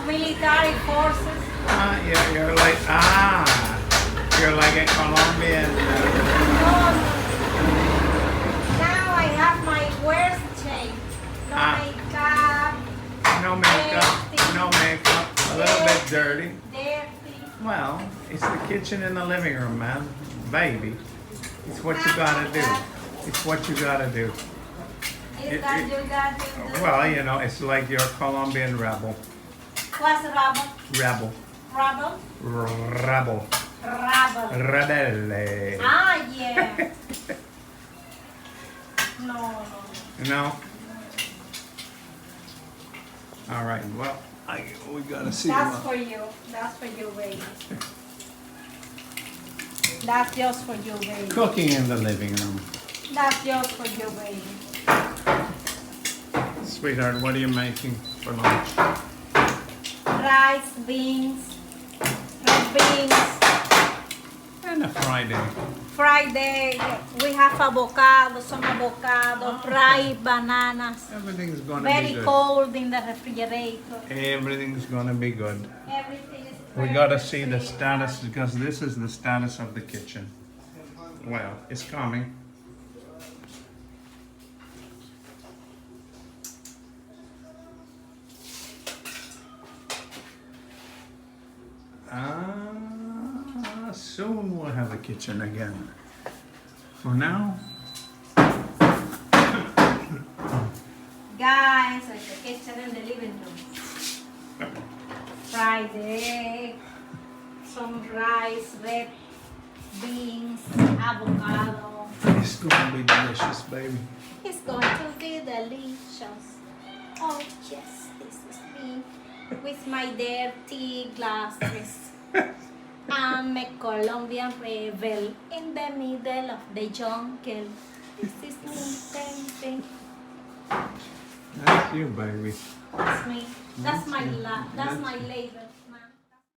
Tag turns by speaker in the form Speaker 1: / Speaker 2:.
Speaker 1: military forces.
Speaker 2: You're like a Colombian.
Speaker 1: No, now I have my worst shape. No makeup.
Speaker 2: No makeup, a little bit dirty.
Speaker 1: Dirty.
Speaker 2: Well, it's the kitchen in the living room, man. Baby. It's what you gotta do. It's what you gotta do. Well, you know, it's like you're a Colombian rebel.
Speaker 1: What's rebel?
Speaker 2: Rebel.
Speaker 1: Rebel?
Speaker 2: Rebel.
Speaker 1: Rebel.
Speaker 2: Rebelle.
Speaker 1: Ah, yeah. No.
Speaker 2: No? All right, well, we gotta see.
Speaker 1: That's for you. That's for you, baby. That's just for you, baby.
Speaker 2: Cooking in the living room.
Speaker 1: That's just for you, baby.
Speaker 2: Sweetheart, what are you making for lunch?
Speaker 1: Rice, beans, red beans.
Speaker 2: And a Friday.
Speaker 1: Friday, we have avocado, some avocado, fried bananas.
Speaker 2: Everything's gonna
Speaker 1: Very
Speaker 2: be good.
Speaker 1: cold in the refrigerator.
Speaker 2: Everything's gonna be good.
Speaker 1: Everything is
Speaker 2: We gotta see the status because this is the status of the kitchen. Well, it's coming. Soon we'll have a kitchen again. For now,
Speaker 1: Guys, like the kitchen and the living room. Fried egg, some rice, red beans, avocado.
Speaker 2: it's gonna be delicious, baby.
Speaker 1: It's going to be delicious. Oh yes, this is me with my dirty glasses. I'm a Colombian rebel in the middle of the jungle. This is me, baby.
Speaker 2: That's you, baby.
Speaker 1: That's me. That's my label.